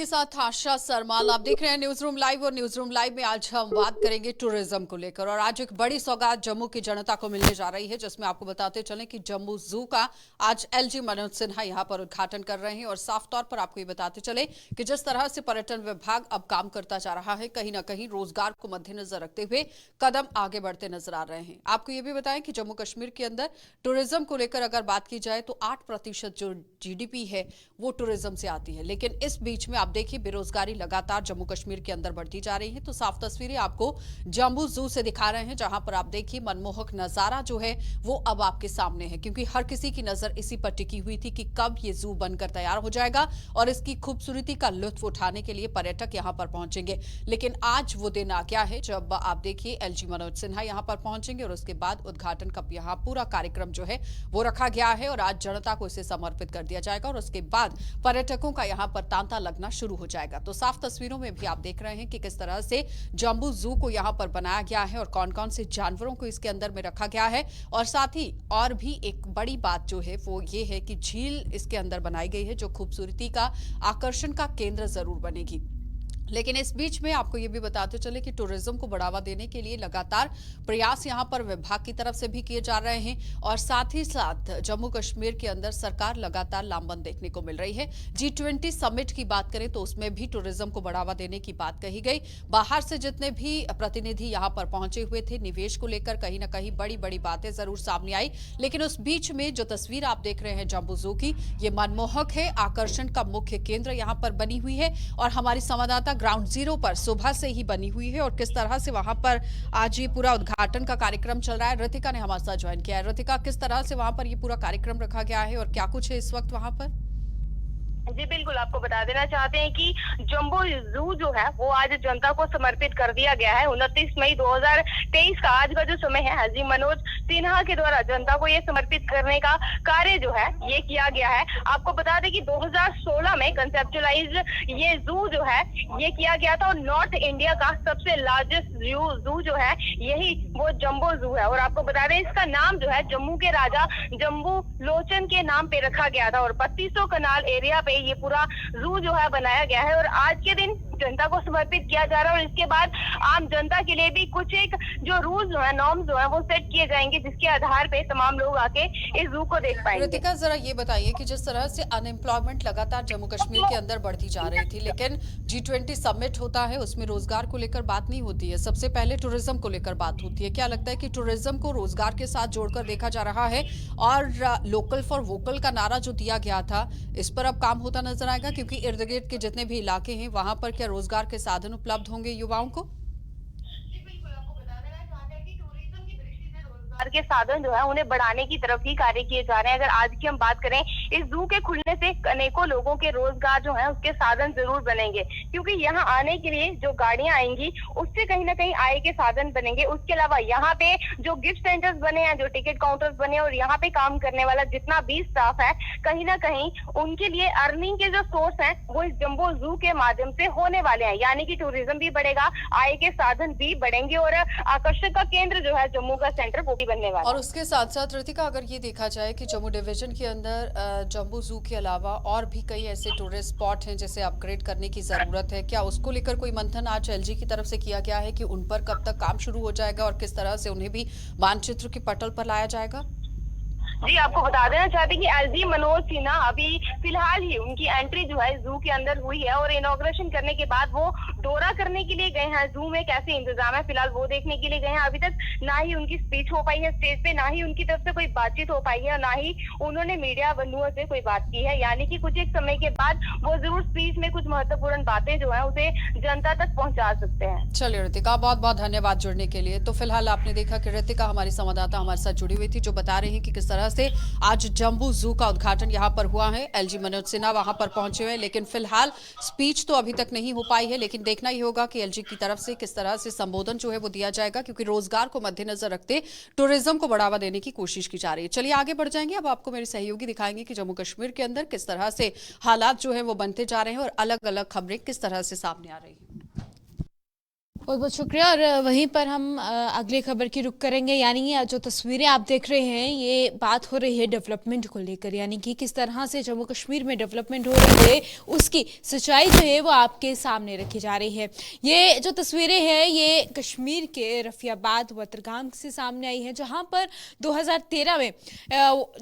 आपके साथ आशा सरमाल। आप देख रहे हैं न्यूज रूम लाइव और न्यूज रूम लाइव में आज हम बात करेंगे टूरिज्म को लेकर। और आज एक बड़ी सौगात जम्मू की जनता को मिलने जा रही है, जिसमें आपको बताते चलें कि जम्मू जू का आज एलजी मनोज सिन्हा यहां पर उद्घाटन कर रहे हैं। और साफ तौर पर आपको ये बताते चले कि जिस तरह से पर्यटन विभाग अब काम करता जा रहा है, कहीं ना कहीं रोजगार को मद्देनजर रखते हुए कदम आगे बढ़ते नजर आ रहे हैं। आपको ये भी बताएं कि जम्मू कश्मीर के अंदर टूरिज्म को लेकर अगर बात की जाए तो 8% जो जीडीपी है वो टूरिज्म से आती है। लेकिन इस बीच में आप देखिए बेरोजगारी लगातार जम्मू कश्मीर के अंदर बढ़ती जा रही है। तो साफ तस्वीरें आपको जम्मू जू से दिखा रहे हैं, जहां पर आप देखिए मनमोहक नजारा जो है वो अब आपके सामने है, क्योंकि हर किसी की नजर इसी पर टिकी हुई थी कि कब ये जू बनकर तैयार हो जाएगा और इसकी खूबसूरती का लुत्फ उठाने के लिए पर्यटक यहां पर पहुंचेंगे। लेकिन आज वो दिन आ गया है जब आप देखिए एलजी मनोज सिन्हा यहां पर पहुंचेंगे और उसके बाद उद्घाटन का यहां पूरा कार्यक्रम जो है वो रखा गया है और आज जनता को इसे समर्पित कर दिया जाएगा और उसके बाद पर्यटकों का यहां पर तांता लगना शुरू हो जाएगा। तो साफ तस्वीरों में भी आप देख रहे हैं कि किस तरह से जम्बू जू को यहां पर बनाया गया है और कौन कौन से जानवरों को इसके अंदर में रखा गया है। और साथ ही और भी एक बड़ी बात जो है वो ये है कि झील इसके अंदर बनाई गई है, जो खूबसूरती का आकर्षण का केंद्र जरूर बनेगी। लेकिन इस बीच में आपको ये भी बताते चले कि टूरिज्म को बढ़ावा देने के लिए लगातार प्रयास यहां पर विभाग की तरफ से भी किए जा रहे हैं और साथ ही साथ जम्मू कश्मीर के अंदर सरकार लगातार लामबंद देखने को मिल रही है। G20 समिट की बात करें तो उसमें भी टूरिज्म को बढ़ावा देने की बात कही गई। बाहर से जितने भी प्रतिनिधि यहां पर पहुंचे हुए थे, निवेश को लेकर कहीं ना कहीं बड़ी बड़ी बातें जरूर सामने आई। लेकिन उस बीच में जो तस्वीर आप देख रहे हैं जम्बू जू की, ये मनमोहक है, आकर्षण का मुख्य केंद्र यहां पर बनी हुई है और हमारी संवाददाता ग्राउंड जीरो पर सुबह से ही बनी हुई है और किस तरह से वहां पर आज ये पूरा उद्घाटन का कार्यक्रम चल रहा है। रितिका ने हमारे साथ ज्वाइन किया है। रितिका, किस तरह से वहां पर ये पूरा कार्यक्रम रखा गया है और क्या कुछ है इस वक्त वहां पर? जी बिल्कुल, आपको बता देना चाहते हैं कि जम्बो जू जो है वो आज जनता को समर्पित कर दिया गया है। 29 मई 2023 का आज का जो समय है, हाजी मनोज सिन्हा के द्वारा जनता को ये समर्पित करने का कार्य जो है ये किया गया है। आपको बता दें कि 2016 में कंसेप्चुलाइज ये जू जो है ये किया गया था और नॉर्थ इंडिया का सबसे लार्जेस्ट जू जो है यही वो जम्बो जू है। और आपको बता दें इसका नाम जो है जम्मू के राजा जम्बू लोचन के नाम पे रखा गया था और 3200 कनाल एरिया पे ये पूरा जू जो है बनाया गया है और आज के दिन जनता को समर्पित किया जा रहा है। और इसके बाद आम जनता के लिए भी कुछ एक जो रूल्स जो है, नॉर्म्स जो है वो सेट किए जाएंगे, जिसके आधार पे तमाम लोग आके इस जू को देख पाएंगे। रितिका, जरा ये बताइए कि जिस तरह से अनएम्प्लॉयमेंट लगातार जम्मू कश्मीर के अंदर बढ़ती जा रही थी, लेकिन G20 समिट होता है, उसमें रोजगार को लेकर बात नहीं होती है, सबसे पहले टूरिज्म को लेकर बात होती है। क्या लगता है कि टूरिज्म को रोजगार के साथ जोड़कर देखा जा रहा है और लोकल फॉर वोकल का नारा जो दिया गया था, इस पर अब काम होता नजर आएगा? क्योंकि इर्द गिर्द के जितने भी इलाके हैं वहां पर क्या रोजगार के साधन उपलब्ध होंगे युवाओं को? के साधन जो है उन्हें बढ़ाने की तरफ ही कार्य किए जा रहे हैं। अगर आज की हम बात करें, इस जू के खुलने से अनेकों लोगों के रोजगार जो है उसके साधन जरूर बनेंगे, क्योंकि यहाँ आने के लिए जो गाड़ियां आएंगी उससे कहीं ना कहीं आय के साधन बनेंगे। उसके अलावा यहाँ पे जो गिफ्ट सेंटर्स बने हैं, जो टिकट काउंटर्स बने हैं और यहाँ पे काम करने वाला जितना भी स्टाफ है, कहीं ना कहीं उनके लिए अर्निंग के जो सोर्स है वो इस जम्बो जू के माध्यम से होने वाले हैं। यानी कि टूरिज्म भी बढ़ेगा, आय के साधन भी बढ़ेंगे और आकर्षण का केंद्र जो है जम्मू का सेंटर वो भी बनने वाला। और उसके साथ साथ रितिका, अगर ये देखा जाए कि जम्मू डिवीजन के अंदर जम्बू जू के अलावा और भी कई ऐसे टूरिस्ट स्पॉट हैं जिसे अपग्रेड करने की जरूरत है, क्या उसको लेकर कोई मंथन आज एलजी की तरफ से किया गया है कि उन पर कब तक काम शुरू हो जाएगा और किस तरह से उन्हें भी मानचित्र के पटल पर लाया जाएगा? जी, आपको बता देना चाहते हैं कि एलजी मनोज सिन्हा अभी फिलहाल ही उनकी एंट्री जो है जू के अंदर हुई है और इनॉग्रेशन करने के बाद वो दौरा करने के लिए गए हैं। जू में कैसे इंतजाम है फिलहाल वो देखने के लिए गए हैं। अभी तक ना ही उनकी स्पीच हो पाई है स्टेज पे, ना ही उनकी तरफ से कोई बातचीत हो पाई है, ना ही उन्होंने मीडिया बंधुओं से कोई बात की है। यानी कि कुछ एक समय के बाद वो जरूर स्पीच में कुछ महत्वपूर्ण बातें जो है उसे जनता तक पहुंचा सकते हैं। चलिए रितिका, बहुत बहुत धन्यवाद जुड़ने के लिए। तो फिलहाल आपने देखा कि रितिका हमारी संवाददाता हमारे साथ जुड़ी हुई थी, जो बता रही है कि किस तरह से आज जम्बू जू का उद्घाटन यहां पर हुआ है। एलजी मनोज सिन्हा वहां पर पहुंचे हुए हैं, लेकिन फिलहाल स्पीच तो अभी तक नहीं हो पाई है। लेकिन देखना ही होगा कि एलजी की तरफ से किस तरह से संबोधन जो है वो दिया जाएगा, क्योंकि रोजगार को मद्देनजर रखते टूरिज्म को बढ़ावा देने की कोशिश की जा रही है। चलिए आगे बढ़ जाएंगे। अब आपको मेरे सहयोगी दिखाएंगे कि जम्मू कश्मीर के अंदर किस तरह से हालात जो है वो बनते जा रहे हैं और अलग अलग खबरें किस तरह से सामने आ रही है। बहुत बहुत शुक्रिया। और वहीं पर हम अगली खबर की रुख करेंगे। यानी ये जो तस्वीरें आप देख रहे हैं, ये बात हो रही है डेवलपमेंट को लेकर, यानी कि किस तरह से जम्मू कश्मीर में डेवलपमेंट हो रही है, उसकी सच्चाई जो है वो आपके सामने रखी जा रही है। ये जो तस्वीरें हैं ये कश्मीर के रफियाबाद वतरगाम से सामने आई है, जहां पर 2013 में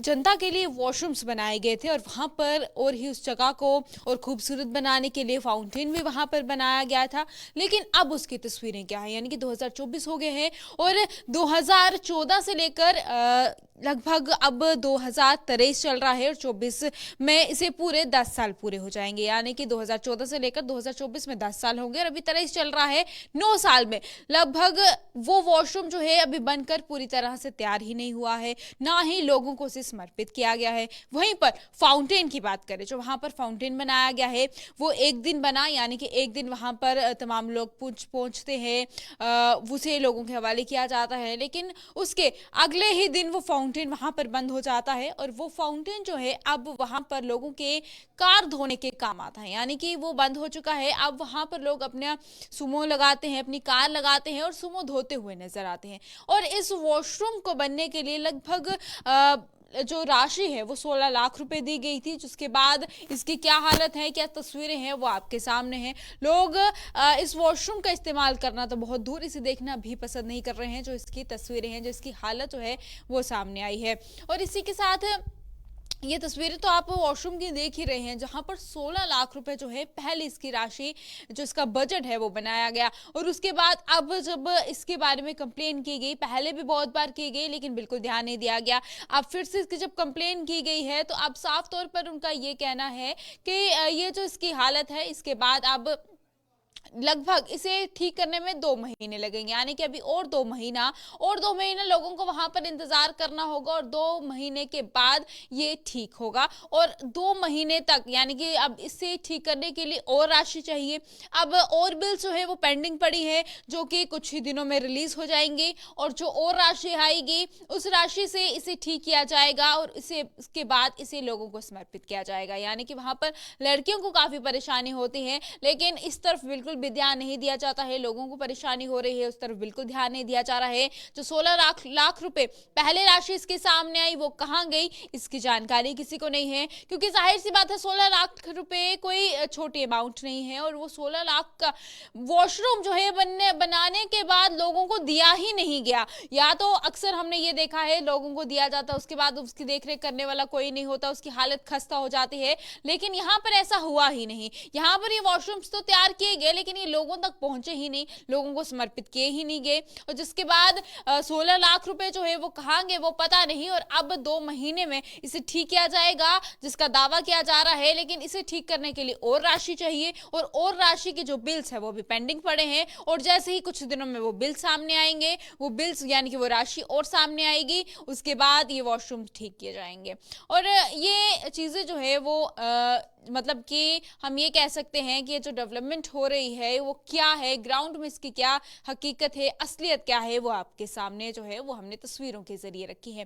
जनता के लिए वॉशरूम्स बनाए गए थे और वहां पर और ही उस जगह को और खूबसूरत बनाने के लिए फाउंटेन भी वहां पर बनाया गया था। लेकिन अब उसकी तस्वीरें क्या है, यानी कि 2024 हो गए हैं और 2014 से लेकर लगभग अब 2023 चल रहा है और 24 में इसे पूरे 10 साल पूरे हो जाएंगे। यानी कि 2014 से लेकर 2024 में 10 साल होंगे और अभी 23 चल रहा है। 9 साल में लगभग वो वॉशरूम जो है अभी बनकर पूरी तरह से तैयार ही नहीं हुआ है, ना ही लोगों को उसे समर्पित किया गया है। वहीं पर फाउंटेन की बात करें, जो वहां पर फाउंटेन बनाया गया है वो एक दिन बना, यानी कि एक दिन वहां पर तमाम लोग पहुंचते हैं, उसे लोगों के हवाले किया जाता है। लेकिन उसके अगले ही दिन वो फाउंटेन वहां पर बंद हो जाता है और वो फाउंटेन जो है अब वहां पर लोगों के कार धोने के काम आता है। यानी कि वो बंद हो चुका है। अब वहां पर लोग अपना सुमो लगाते हैं, अपनी कार लगाते हैं और सुमो धोते हुए नजर आते हैं। और इस वॉशरूम को बनने के लिए लगभग जो राशि है वो 16 लाख रुपए दी गई थी, जिसके बाद इसकी क्या हालत है, क्या तस्वीरें हैं वो आपके सामने हैं। लोग इस वॉशरूम का इस्तेमाल करना तो बहुत दूर, इसे देखना भी पसंद नहीं कर रहे हैं। जो इसकी तस्वीरें हैं, जो इसकी हालत जो है वो सामने आई है। और इसी के साथ ये तस्वीरें तो आप वॉशरूम की देख ही रहे हैं, जहां पर 16 लाख रुपए जो है पहले इसकी राशि, जो इसका बजट है वो बनाया गया। और उसके बाद अब जब इसके बारे में कंप्लेन की गई, पहले भी बहुत बार की गई लेकिन बिल्कुल ध्यान नहीं दिया गया। अब फिर से इसकी जब कंप्लेन की गई है तो अब साफ तौर पर उनका ये कहना है कि ये जो इसकी हालत है, इसके बाद अब लगभग इसे ठीक करने में 2 महीने लगेंगे। यानी कि अभी और 2 महीना लोगों को वहां पर इंतजार करना होगा और 2 महीने के बाद ये ठीक होगा। और 2 महीने तक, यानी कि अब इसे ठीक करने के लिए और राशि चाहिए। अब और बिल जो है वो पेंडिंग पड़ी है, जो कि कुछ ही दिनों में रिलीज हो जाएंगे और जो और राशि आएगी उस राशि से इसे ठीक किया जाएगा और इसके बाद इसे लोगों को समर्पित किया जाएगा। यानी कि वहां पर लड़कियों को काफी परेशानी होती है, लेकिन इस तरफ बिल्कुल भी ध्यान नहीं दिया जाता है। लोगों को परेशानी हो रही है, उस तरफ बिल्कुल ध्यान नहीं दिया जा रहा है। जो 16 लाख रुपए पहले राशि इसके सामने आई वो कहां गई, इसकी जानकारी किसी को नहीं है। क्योंकि जाहिर सी बात है 16 लाख रुपए कोई छोटी अमाउंट नहीं है और वो 16 लाख का वॉशरूम जो है बनाने के बाद लोगों को दिया ही नहीं गया। या तो अक्सर हमने ये देखा है लोगों को दिया जाता, उसके बाद उसकी देखरेख करने वाला कोई नहीं होता, उसकी हालत खस्ता हो जाती है। लेकिन यहाँ पर ऐसा हुआ ही नहीं। यहाँ पर ये वॉशरूम्स तो तैयार किए गए लेकिन ये लोगों तक पहुंचे ही नहीं, लोगों को समर्पित किए ही नहीं गए। और जिसके बाद 16 लाख रुपए जो है वो कहां गए वो पता नहीं। और अब 2 महीने में इसे ठीक किया जाएगा, जिसका दावा किया जा रहा है। लेकिन इसे ठीक करने के लिए और राशि चाहिए और राशि के जो बिल्स है वो भी पेंडिंग पड़े हैं। और जैसे ही कुछ दिनों में वो बिल सामने आएंगे, वो बिल्स यानी कि वो राशि और सामने आएगी, उसके बाद ये वॉशरूम ठीक किए जाएंगे। और ये चीजें जो है वो मतलब कि हम ये कह सकते हैं कि ये जो डेवलपमेंट हो रही है वो क्या है, ग्राउंड में इसकी क्या हकीकत है, असलियत क्या है, वो आपके सामने जो है वो हमने तस्वीरों के जरिए रखी है।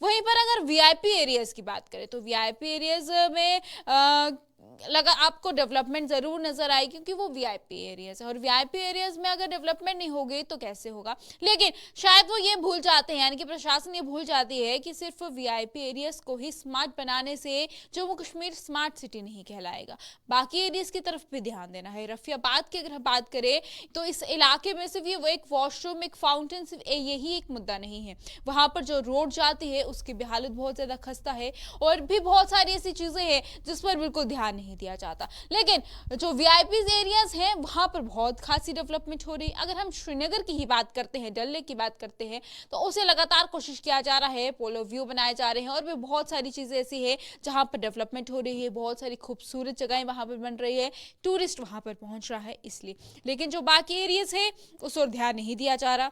वहीं पर अगर वीआईपी एरियाज की बात करें तो वीआईपी एरियाज में लगा आपको डेवलपमेंट जरूर नजर आएगी, क्योंकि वो वीआईपी एरियाज है और वीआईपी एरियाज में अगर डेवलपमेंट नहीं होगी तो कैसे होगा। लेकिन शायद वो ये भूल जाते हैं, यानी कि प्रशासन ये भूल जाती है कि सिर्फ वीआईपी एरियाज को ही स्मार्ट बनाने से जम्मू कश्मीर स्मार्ट सिटी नहीं कहलाएगा, बाकी एरियाज की तरफ भी ध्यान देना है। रफियाबाद की अगर बात करें तो इस इलाके में सिर्फ ये वो एक वॉशरूम, एक फाउंटेन, सिर्फ यही एक मुद्दा नहीं है। वहां पर जो रोड जाती है उसकी भी हालत बहुत ज्यादा खस्ता है और भी बहुत सारी ऐसी चीजें हैं जिस पर बिल्कुल ध्यान नहीं दिया जाता। लेकिन जो वीआईपी एरियाज हैं वहां पर बहुत खासी डेवलपमेंट हो रही है। अगर हम श्रीनगर की ही बात करते हैं, डल लेक की बात करते हैं, तो उसे लगातार कोशिश किया जा रहा है, पोलो व्यू बनाए जा रहे हैं और भी बहुत सारी चीजें ऐसी है जहां पर डेवलपमेंट हो रही है। बहुत सारी खूबसूरत जगहें वहां पर बन रही है, टूरिस्ट वहां पर पहुंच रहा है इसलिए। लेकिन जो बाकी एरियाज है उस ओर ध्यान नहीं दिया जा रहा।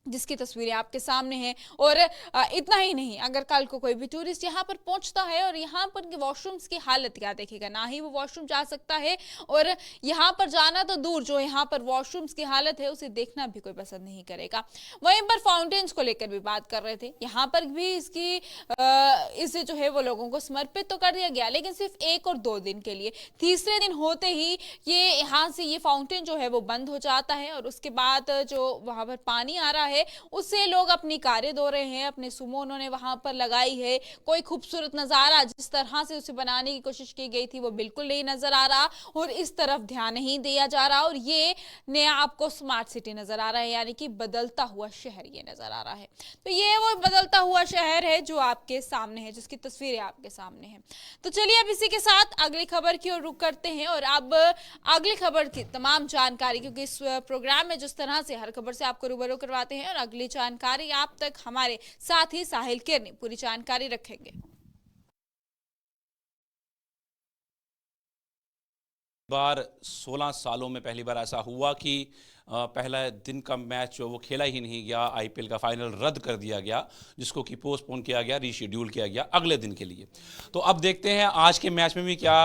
जिसकी तस्वीरें आपके सामने हैं। और इतना ही नहीं, अगर कल को कोई भी टूरिस्ट यहाँ पर पहुंचता है और यहाँ पर के वॉशरूम्स की हालत क्या देखेगा, ना ही वो वॉशरूम जा सकता है, और यहाँ पर जाना तो दूर, जो यहाँ पर वॉशरूम्स की हालत है उसे देखना भी कोई पसंद नहीं करेगा। वहीं पर फाउंटेन्स को लेकर भी बात कर रहे थे, यहाँ पर भी इसे जो है वो लोगों को समर्पित तो कर दिया गया, लेकिन सिर्फ 1 और 2 दिन के लिए। तीसरे दिन होते ही ये यहाँ से ये फाउंटेन जो है वो बंद हो जाता है, और उसके बाद जो वहां पर पानी आ रहा है उससे लोग अपनी कारें धो रहे हैं, अपने सुमो उन्होंने वहां पर लगाई है। कोई खूबसूरत नजारा जिस तरह से उसे बनाने की कोशिश की गई थी वो बिल्कुल नहीं नजर आ रहा, और इस तरफ ध्यान नहीं दिया जा रहा, और ये नया आपको स्मार्ट सिटी नजर आ रहा है, यानी कि बदलता हुआ शहर ये नजर आ रहा है। तो ये वो बदलता हुआ शहर है जो आपके सामने है, जिसकी तस्वीरें आपके सामने है। तो चलिए अब इसी के साथ अगली खबर की ओर रुख करते हैं, और अब अगली खबर की तमाम जानकारी, क्योंकि इस प्रोग्राम में जिस तरह से हर खबर से आपको रूबरू करवाते हैं और अगली जानकारी आप तक हमारे साथ ही साहिल किरनी पूरी जानकारी रखेंगे। बार 16 सालों में पहली बार ऐसा हुआ कि पहला दिन का मैच जो वो खेला ही नहीं गया, आईपीएल का फाइनल रद्द कर दिया गया, जिसको कि पोस्टपोन किया गया, रीशेड्यूल किया गया अगले दिन के लिए। तो अब देखते हैं आज के मैच में भी क्या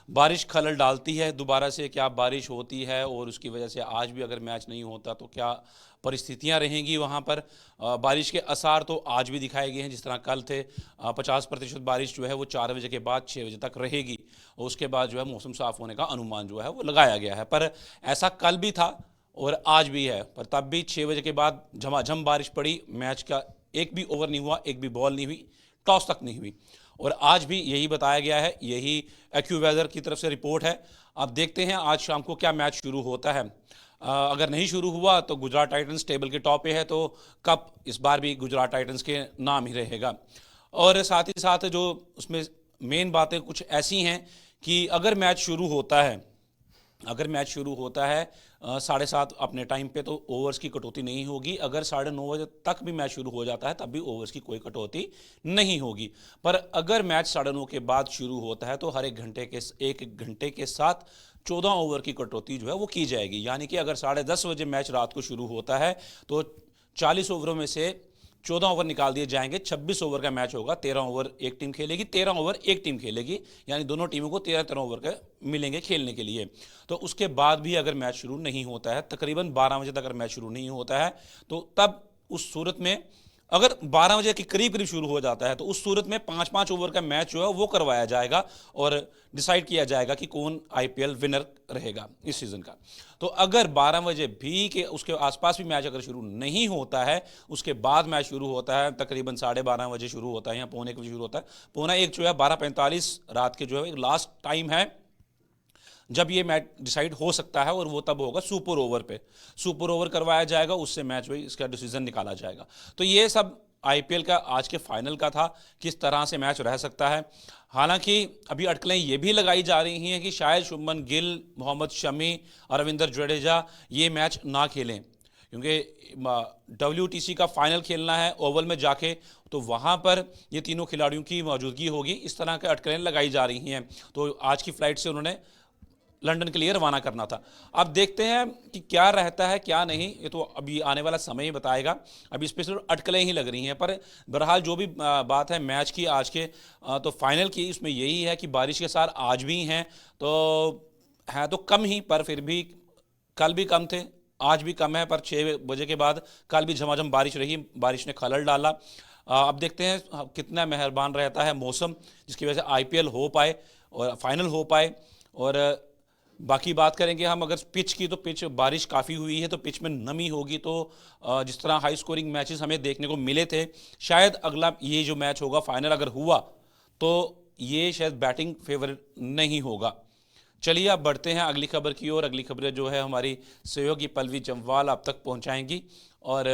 बारिश खलल डालती है, दोबारा से क्या बारिश होती है, और उसकी वजह से आज भी अगर मैच नहीं होता तो क्या परिस्थितियां रहेंगी वहाँ पर। बारिश के आसार तो आज भी दिखाए गए हैं, जिस तरह कल थे 50% बारिश जो है वो 4 बजे के बाद 6 बजे तक रहेगी, और उसके बाद जो है मौसम साफ होने का अनुमान जो है वो लगाया गया है। पर ऐसा कल भी था और आज भी है, पर तब भी 6 बजे के बाद झमाझम बारिश पड़ी, मैच का एक भी ओवर नहीं हुआ, एक भी बॉल नहीं हुई, टॉस तक नहीं हुई, और आज भी यही बताया गया है, यही एक्यूवेदर की तरफ से रिपोर्ट है। अब देखते हैं आज शाम को क्या मैच शुरू होता है। अगर नहीं शुरू हुआ तो गुजरात टाइटंस टेबल के टॉप पे है, तो कप इस बार भी गुजरात टाइटंस के नाम ही रहेगा। और साथ ही साथ जो उसमें मेन बातें कुछ ऐसी हैं कि अगर मैच शुरू होता है, 7:30 अपने टाइम पे, तो ओवर्स की कटौती नहीं होगी। अगर 9:30 बजे तक भी मैच शुरू हो जाता है तब भी ओवर्स की कोई कटौती नहीं होगी। पर अगर मैच 9:30 के बाद शुरू होता है तो हर एक घंटे के साथ 14 ओवर की कटौती जो है वो की जाएगी। यानी कि अगर 10:30 बजे मैच रात को शुरू होता है तो 40 ओवरों में से 14 ओवर निकाल दिए जाएंगे, 26 ओवर का मैच होगा, 13 ओवर एक टीम खेलेगी, 13 ओवर एक टीम खेलेगी, यानी दोनों टीमों को 13-13 ओवर के मिलेंगे खेलने के लिए। तो उसके बाद भी अगर मैच शुरू नहीं होता है, तकरीबन 12 बजे तक अगर मैच शुरू नहीं होता है, तो तब उस सूरत में अगर 12 बजे के करीब करीब शुरू हो जाता है तो उस सूरत में 5-5 ओवर का मैच जो है वो करवाया जाएगा और डिसाइड किया जाएगा कि कौन आईपीएल विनर रहेगा इस सीज़न का। तो अगर 12 बजे भी के उसके आसपास भी मैच अगर शुरू नहीं होता है, उसके बाद मैच शुरू होता है, तकरीबन 12:30 बजे शुरू होता है या 12:45 बजे शुरू होता है, 12:45 जो है 12:45 रात के जो है लास्ट टाइम है जब ये मैच डिसाइड हो सकता है, और वो तब होगा सुपर ओवर पे। सुपर ओवर करवाया जाएगा, उससे मैच वही इसका डिसीजन निकाला जाएगा। तो ये सब आईपीएल का आज के फाइनल का था, किस तरह से मैच रह सकता है। हालांकि अभी अटकलें ये भी लगाई जा रही हैं कि शायद शुभमन गिल, मोहम्मद शमी और रविंद्र जडेजा ये मैच ना खेलें, क्योंकि WTC का फाइनल खेलना है ओवल में जाके, तो वहाँ पर ये तीनों खिलाड़ियों की मौजूदगी होगी। इस तरह के अटकलें लगाई जा रही हैं। तो आज की फ्लाइट से उन्होंने लंदन के लिए रवाना करना था। अब देखते हैं कि क्या रहता है क्या नहीं, ये तो अभी आने वाला समय ही बताएगा। अभी स्पेशल अटकलें ही लग रही हैं, पर बहरहाल जो भी बात है मैच की आज के तो फाइनल की, उसमें यही है कि बारिश के साथ आज भी हैं, तो है तो कम ही, पर फिर भी कल भी कम थे, आज भी कम है, पर 6 बजे के बाद कल भी झमाझम बारिश रही, बारिश ने खलल डाला। अब देखते हैं कितना मेहरबान रहता है मौसम, जिसकी वजह से आईपीएल हो पाए और फाइनल हो पाए। और बाकी बात करेंगे हम अगर पिच की, तो पिच बारिश काफ़ी हुई है, तो पिच में नमी होगी, तो जिस तरह हाई स्कोरिंग मैचेस हमें देखने को मिले थे, शायद अगला ये जो मैच होगा फाइनल अगर हुआ तो ये शायद बैटिंग फेवर नहीं होगा। चलिए अब बढ़ते हैं अगली खबर की ओर। अगली खबरें जो है हमारी सहयोगी पल्लवी जम्वाल आप तक पहुंचाएंगी और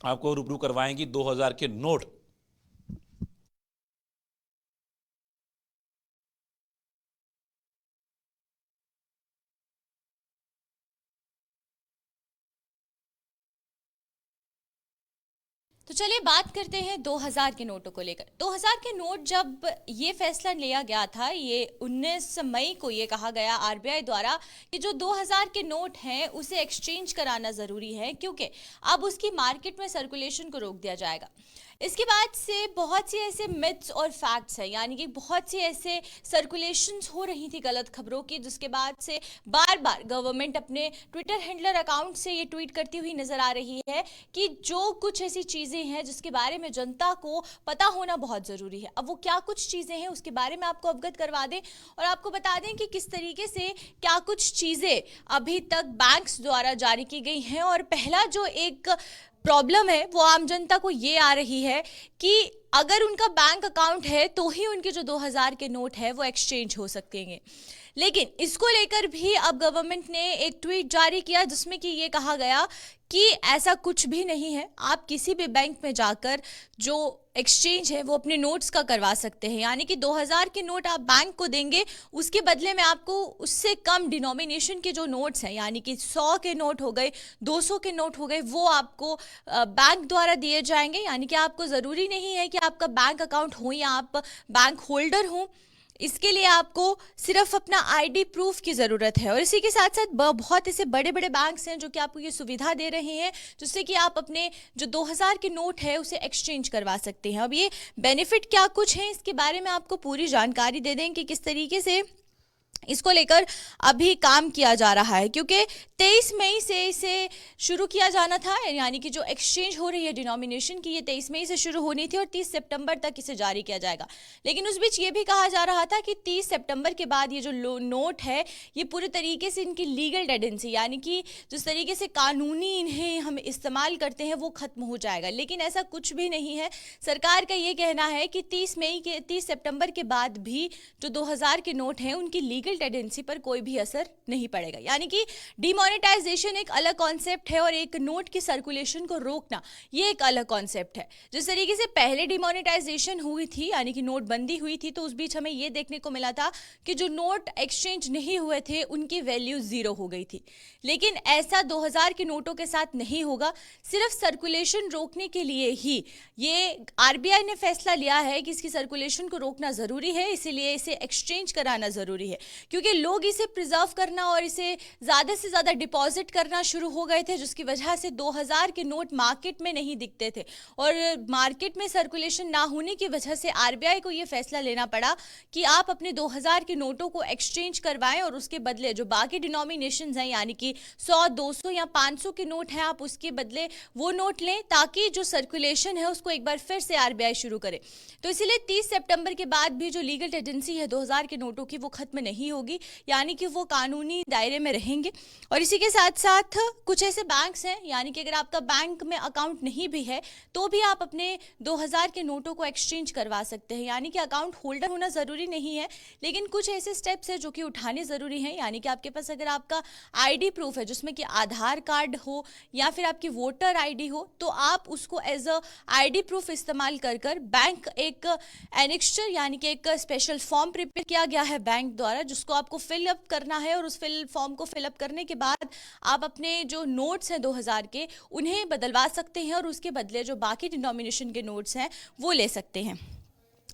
आपको रूबरू करवाएंगी 2000 के नोट। तो चलिए बात करते हैं 2000 के नोटों को लेकर। 2000 के नोट जब ये फैसला लिया गया था, ये 19 मई को ये कहा गया आरबीआई द्वारा कि जो 2000 के नोट हैं उसे एक्सचेंज कराना ज़रूरी है, क्योंकि अब उसकी मार्केट में सर्कुलेशन को रोक दिया जाएगा। इसके बाद से बहुत सी ऐसे मिथ्स और फैक्ट्स हैं, यानी कि बहुत सी ऐसे सर्कुलेशंस हो रही थी गलत खबरों की, जिसके बाद से बार बार गवर्नमेंट अपने ट्विटर हैंडलर अकाउंट से ये ट्वीट करती हुई नजर आ रही है कि जो कुछ ऐसी चीज़ें हैं जिसके बारे में जनता को पता होना बहुत ज़रूरी है। अब वो क्या कुछ चीज़ें हैं उसके बारे में आपको अवगत करवा दें और आपको बता दें कि किस तरीके से क्या कुछ चीज़ें अभी तक बैंक्स द्वारा जारी की गई हैं। और पहला जो एक प्रॉब्लम है वो आम जनता को ये आ रही है कि अगर उनका बैंक अकाउंट है तो ही उनके जो 2000 के नोट है वो एक्सचेंज हो सकेंगे। लेकिन इसको लेकर भी अब गवर्नमेंट ने एक ट्वीट जारी किया जिसमें कि ये कहा गया कि ऐसा कुछ भी नहीं है। आप किसी भी बैंक में जाकर जो एक्सचेंज है वो अपने नोट्स का करवा सकते हैं, यानी कि 2000 के नोट आप बैंक को देंगे, उसके बदले में आपको उससे कम डिनोमिनेशन के जो नोट्स हैं, यानी कि 100 के नोट हो गए, 200 के नोट हो गए, वो आपको बैंक द्वारा दिए जाएंगे। यानी कि आपको ज़रूरी नहीं है कि आपका बैंक अकाउंट हो या आप बैंक होल्डर हो, इसके लिए आपको सिर्फ अपना आईडी प्रूफ की ज़रूरत है। और इसी के साथ साथ बहुत ऐसे बड़े बड़े बैंक्स हैं जो कि आपको ये सुविधा दे रहे हैं जिससे कि आप अपने जो 2000 के नोट है उसे एक्सचेंज करवा सकते हैं। अब ये बेनिफिट क्या कुछ है इसके बारे में आपको पूरी जानकारी दे दें कि किस तरीके से इसको लेकर अभी काम किया जा रहा है, क्योंकि 23 मई से इसे शुरू किया जाना था, यानी कि जो एक्सचेंज हो रही है डिनोमिनेशन की, ये 23 मई से शुरू होनी थी और 30 सितंबर तक इसे जारी किया जाएगा। लेकिन उस बीच ये भी कहा जा रहा था कि 30 सितंबर के बाद ये जो नोट है ये पूरे तरीके से इनकी लीगल टेंडेंसी, यानी कि जिस तरीके से कानूनी इन्हें हम इस्तेमाल करते हैं वो खत्म हो जाएगा। लेकिन ऐसा कुछ भी नहीं है। सरकार का ये कहना है कि 30 सितंबर के बाद भी जो 2000 के नोट हैं उनकी लीगल टेंडेंसी पर कोई भी असर नहीं पड़ेगा। यानी कि डिमोनेटाइजेशन एक अलग कॉन्सेप्ट है और एक नोट की सर्कुलेशन को रोकना ये एक अलग कॉन्सेप्ट है। जिस तरीके से पहले डिमोनेटाइजेशन हुई थी, यानी कि नोटबंदी हुई थी, तो उस बीच हमें ये देखने को मिला था कि जो नोट एक्सचेंज नहीं हुए थे उनकी वैल्यू 0 हो गई थी। लेकिन ऐसा 2000 के नोटों के साथ नहीं होगा। सिर्फ सर्कुलेशन रोकने के लिए ही ये आरबीआई ने फैसला लिया है कि इसकी सर्कुलेशन को रोकना ज़रूरी है, इसीलिए इसे एक्सचेंज कराना ज़रूरी है, क्योंकि लोग इसे प्रिजर्व करना और इसे ज़्यादा से ज़्यादा डिपॉजिट करना शुरू हो गए थे, जिसकी वजह से 2000 के नोट मार्केट में नहीं दिखते थे। और मार्केट में सर्कुलेशन ना होने की वजह से आरबीआई को ये फैसला लेना पड़ा कि आप अपने 2000 के नोटों को एक्सचेंज करवाएं और उसके बदले जो बाकी डिनोमिनेशंस हैं, यानी कि 100, 200 या 500 के नोट हैं, आप उसके बदले वो नोट लें ताकि जो सर्कुलेशन है उसको एक बार फिर से आरबीआई शुरू करे। तो इसीलिए 30 सितंबर के बाद भी जो लीगल टेंडेंसी है 2000 के नोटों की वो खत्म नहीं होगी, यानी कि वो कानूनी दायरे में रहेंगे। और इसी के साथ साथ कुछ ऐसे बैंक्स हैं, यानी कि अगर आपका बैंक में अकाउंट नहीं भी है तो भी आप अपने 2000 के नोटों को एक्सचेंज करवा सकते हैं। यानी कि अकाउंट होल्डर होना ज़रूरी नहीं है, लेकिन कुछ ऐसे स्टेप्स हैं जो कि उठाने ज़रूरी हैं। यानी कि आपके पास अगर आपका आईडी प्रूफ है जिसमें कि आधार कार्ड हो या फिर आपकी वोटर आईडी हो, तो आप उसको एज अ आईडी प्रूफ इस्तेमाल कर बैंक एक एनेक्स्चर, यानी कि एक स्पेशल फॉर्म प्रिपेयर किया गया है बैंक द्वारा, जिसको आपको फिलअप करना है। और उस फॉर्म को फिलअप करने के बाद आप अपने जो नोट्स हैं 2000 के उन्हें बदलवा सकते हैं और उसके बदले जो बाकी डिनोमिनेशन के नोट्स हैं वो ले सकते हैं।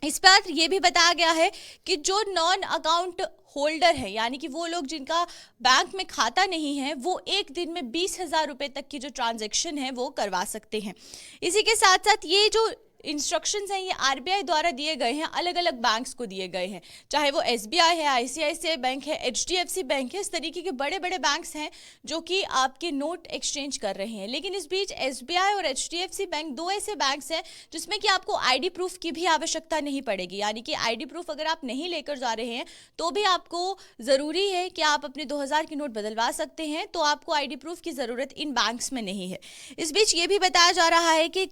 इस पर यह भी बताया गया है कि जो नॉन अकाउंट होल्डर है, यानी कि वो लोग जिनका बैंक में खाता नहीं है, वो एक दिन में 20,000 रुपए तक की जो ट्रांजैक्शन है वो करवा सकते हैं। इसी के साथ साथ ये जो इंस्ट्रक्शंस हैं ये आरबीआई द्वारा दिए गए हैं, अलग अलग बैंक्स को दिए गए हैं, चाहे वो एसबीआई है, आईसीआईसीआई बैंक है, एचडीएफसी बैंक है, इस तरीके के बड़े बड़े बैंक्स हैं जो कि आपके नोट एक्सचेंज कर रहे हैं। लेकिन इस बीच एसबीआई और एचडीएफसी बैंक दो ऐसे बैंक्स हैं जिसमें कि आपको आईडी प्रूफ की भी आवश्यकता नहीं पड़ेगी। यानी कि आईडी प्रूफ अगर आप नहीं लेकर जा रहे हैं तो भी आपको ज़रूरी है कि आप अपने 2000 के नोट बदलवा सकते हैं, तो आपको आईडी प्रूफ की ज़रूरत इन बैंक्स में नहीं है। इस बीच ये भी बताया जा रहा है कि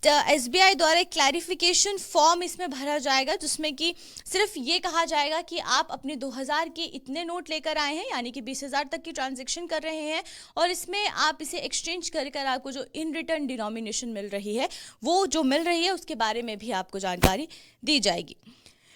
एसबीआई द्वारा एक क्लैरिफिकेशन फॉर्म इसमें भरा जाएगा जिसमें कि सिर्फ ये कहा जाएगा कि आप अपने 2000 के इतने नोट लेकर आए हैं, यानी कि 20,000 तक की ट्रांजैक्शन कर रहे हैं, और इसमें आप इसे एक्सचेंज कर आपको जो इन रिटर्न डिनोमिनेशन मिल रही है वो जो मिल रही है उसके बारे में भी आपको जानकारी दी जाएगी।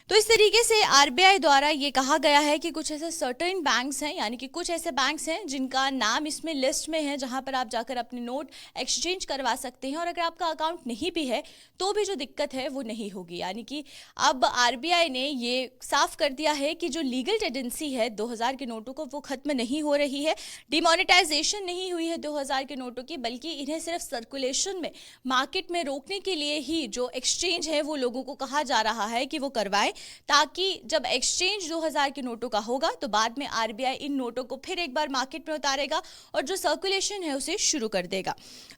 तो इस तरीके से आरबीआई द्वारा ये कहा गया है कि कुछ ऐसे सर्टेन बैंक्स हैं, यानी कि कुछ ऐसे बैंक्स हैं जिनका नाम इसमें लिस्ट में है, जहां पर आप जाकर अपने नोट एक्सचेंज करवा सकते हैं, और अगर आपका अकाउंट नहीं भी है तो भी जो दिक्कत है वो नहीं होगी। यानी कि अब आरबीआई ने ये साफ कर दिया है कि जो लीगल टेंडेंसी है 2000 के नोटों को, वो खत्म नहीं हो रही है, डिमोनेटाइजेशन नहीं हुई है 2000 के नोटों की, बल्कि इन्हें सिर्फ सर्कुलेशन में, मार्केट में रोकने के लिए ही जो एक्सचेंज है वो लोगों को कहा जा रहा है कि वो करवाएं, ताकि जब एक्सचेंज 2000 के नोटों का होगा तो बाद में आरबीआई इन नोटों को फिर एक बार मार्केट में उतारेगा और जो सर्कुलेशन है उसे शुरू कर देगा।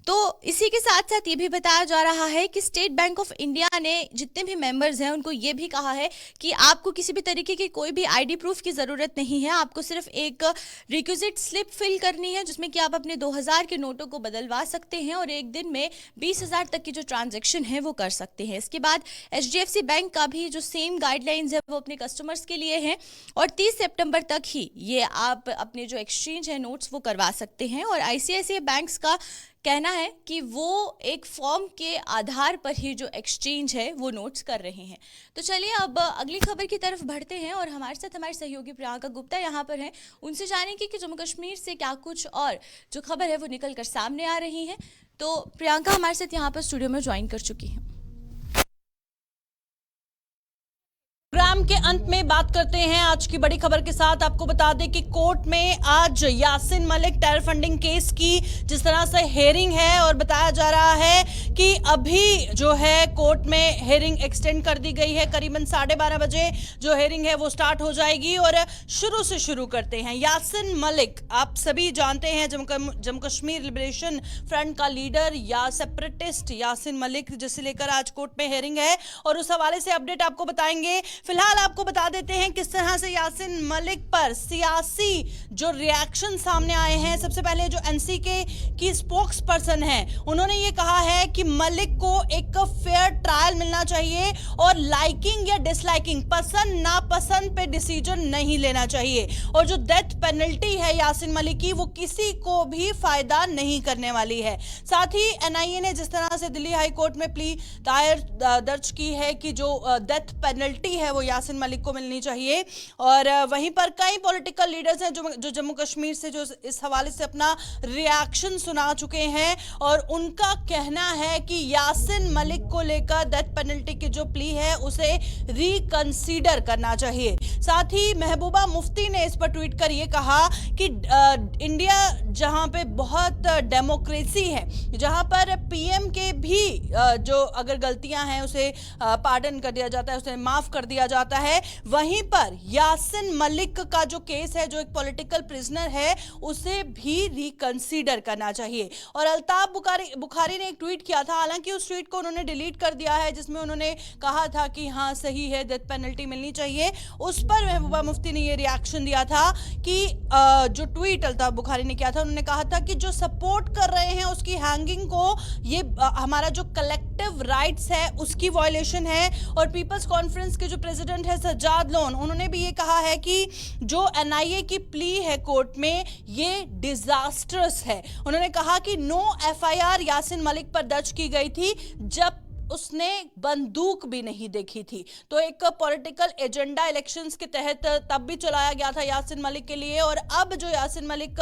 तो इसी के साथ साथ ये भी बताया जा रहा है कि स्टेट बैंक ऑफ इंडिया ने जितने भी मेंबर्स हैं उनको ये भी कहा है कि आपको किसी भी तरीके की कोई भी आईडी प्रूफ की जरूरत नहीं है, आपको सिर्फ एक रिक्विजिट स्लिप फिल करनी है जिसमें कि आप अपने 2000 के नोटों को बदलवा सकते हैं और एक दिन में 20,000 तक की जो ट्रांजैक्शन है वो कर सकते हैं। इसके बाद एचडीएफसी बैंक का भी जो सेम गाइडलाइंस है वो अपने कस्टमर्स के लिए है और 30 सितंबर तक ही ये आप अपने जो एक्सचेंज है नोट्स वो करवा सकते हैं। और आईसीआईसीआई बैंक्स का कहना है कि वो एक फॉर्म के आधार पर ही जो एक्सचेंज है वो नोट्स कर रहे हैं। तो चलिए अब अगली खबर की तरफ बढ़ते हैं और हमारे साथ हमारे सहयोगी प्रियंका गुप्ता यहाँ पर हैं, उनसे जानेंगे कि जम्मू कश्मीर से क्या कुछ और जो खबर है वो निकल कर सामने आ रही है। तो प्रियंका हमारे साथ यहाँ पर स्टूडियो में ज्वाइन कर चुकी हैं। प्रोग्राम के अंत में बात करते हैं आज की बड़ी खबर के साथ। आपको बता दें कि कोर्ट में आज Yasin Malik terror funding case की जिस तरह से हेयरिंग है और बताया जा रहा है कि अभी जो है कोर्ट में हेयरिंग एक्सटेंड कर दी गई है, करीबन 12:30 बजे जो हेयरिंग है वो स्टार्ट हो जाएगी। और शुरू से शुरू करते हैं। यासिन मलिक आप सभी जानते हैं जम्मू कश्मीर लिबरेशन फ्रंट का लीडर या सेपरेटिस्ट यासिन मलिक, जिसे लेकर आज कोर्ट में हेयरिंग है और उस हवाले से अपडेट आपको बताएंगे। फिलहाल आपको बता देते हैं किस तरह से यासिन मलिक पर सियासी जो रिएक्शन सामने आए हैं। सबसे पहले जो एनसीके की स्पोक्स पर्सन है उन्होंने ये कहा है कि मलिक को एक फेयर ट्रायल मिलना चाहिए और लाइकिंग या डिसलाइकिंग, पसंद नापसंद पे डिसीजन नहीं लेना चाहिए और जो डेथ पेनल्टी है यासिन मलिक की वो किसी को भी फायदा नहीं करने वाली है। साथ ही एनआईए ने जिस तरह से दिल्ली हाई कोर्ट में प्ली दायर दर्ज की है कि जो डेथ पेनल्टी है वो यासिन मलिक को मिलनी चाहिए और वहीं पर कई पॉलिटिकल लीडर्स हैं जो जम्मू कश्मीर से जो इस हवाले से अपना रिएक्शन सुना चुके हैं और उनका कहना है कि यासिन मलिक को लेकर डेथ पेनल्टी की जो प्ली है उसे रिकंसीडर करना चाहिए। साथ ही महबूबा मुफ्ती ने इस पर ट्वीट कर ये कहा कि इंडिया जहां पे बहुत डेमोक्रेसी है, जहां पर पीएम के भी जो अगर गलतियां हैं उसे पार्डन कर दिया जाता है, उसे माफ कर दिया जाता है, वहीं पर यासिन मलिक का जो केस है, जो एक पॉलिटिकल प्रिजनर है, उसे भी रिकंसीडर करना चाहिए। और अल्ताफ बुखारी ने एक ट्वीट किया था, हालांकि उस ट्वीट को उन्होंने डिलीट कर दिया है जिसमें उन्होंने कहा था कि हाँ सही है, डेथ पेनल्टी मिलनी चाहिए। उस पर महबूबा मुफ्ती ने ये रिएक्शन दिया था कि जो ट्वीट अल्ताफ बुखारी ने किया था, उन्होंने कहा था कि जो सपोर्ट कर रहे हैं उसकी हैंगिंग को ये हमारा जो कलेक्टिव राइट्स है उसकी वायलेशन है। और पीपल्स कॉन्फ्रेंस के जो प्रेसिडेंट है सज्जाद लोन, उन्होंने भी ये कहा है कि जो एनआईए की प्ली है कोर्ट में ये डिजास्टर्स है। उन्होंने कहा कि नो एफआईआर यासिन मलिक पर दर्ज की गई थी जब उसने बंदूक भी नहीं देखी थी। तो एक पॉलिटिकल एजेंडा इलेक्शंस के तहत तब भी चलाया गया था यासिन मलिक के लिए और अब जो यासिन मलिक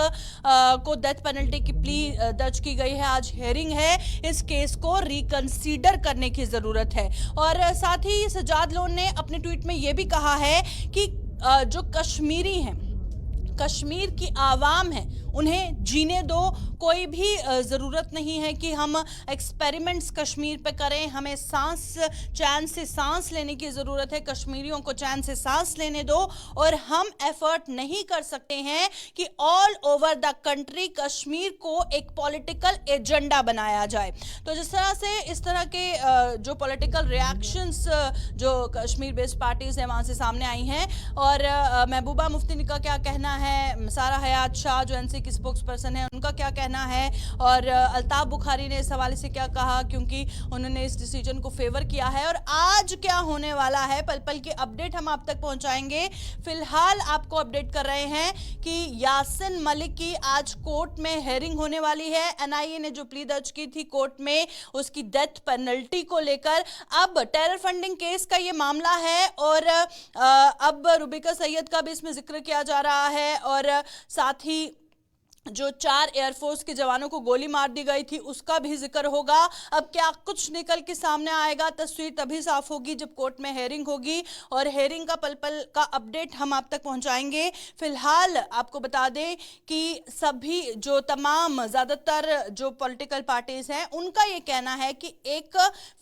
को डेथ पेनल्टी की प्ली दर्ज की गई है, आज हेयरिंग है, इस केस को रिकंसीडर करने की जरूरत है। और साथ ही सज्जाद लोन ने अपने ट्वीट में यह भी कहा है कि जो कश्मीरी हैं, कश्मीर की आवाम है, उन्हें जीने दो, कोई भी ज़रूरत नहीं है कि हम एक्सपेरिमेंट्स कश्मीर पे करें, हमें चैन से सांस लेने की ज़रूरत है, कश्मीरियों को चैन से सांस लेने दो और हम एफर्ट नहीं कर सकते हैं कि all over the country Kashmir को एक पॉलिटिकल एजेंडा बनाया जाए। तो जिस तरह से इस तरह के जो पॉलिटिकल रिएक्शंस जो कश्मीर बेस्ड पार्टीज हैं वहाँ से सामने आई हैं और महबूबा मुफ्ती का क्या कहना है है सारा हयात शाह जो एनसी की स्पोक्स पर्सन है, उनका क्या कहना है, और अल्ताफ बुखारी ने इस हवाले से क्या कहा, क्योंकि उन्होंने इस डिसीजन को फेवर किया है। और आज क्या होने वाला है, पल पल की अपडेट हम आप तक पहुंचाएंगे। फिलहाल आपको अपडेट कर रहे हैं कि यासिन मलिक की आज कोर्ट में हेयरिंग होने वाली है। एनआईए ने जो प्ली दर्ज की थी कोर्ट में उसकी डेथ पेनल्टी को लेकर, अब टेरर फंडिंग केस का ये मामला है और अब रुबिका सैयद का भी इसमें जिक्र किया जा रहा है, और साथ ही जो 4 एयरफोर्स के जवानों को गोली मार दी गई थी उसका भी जिक्र होगा। अब क्या कुछ निकल के सामने आएगा, तस्वीर तभी साफ होगी जब कोर्ट में हेयरिंग होगी, और हेयरिंग का पल पल का अपडेट हम आप तक पहुंचाएंगे। फिलहाल आपको बता दें कि सभी जो तमाम ज़्यादातर जो पॉलिटिकल पार्टीज हैं उनका ये कहना है कि एक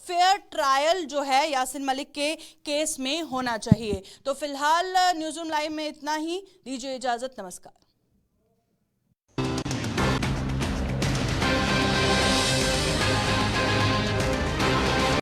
फेयर ट्रायल जो है यासिन मलिक के केस में होना चाहिए। तो फिलहाल न्यूज़ रूम लाइव में इतना ही, दीजिए इजाज़त, नमस्कार।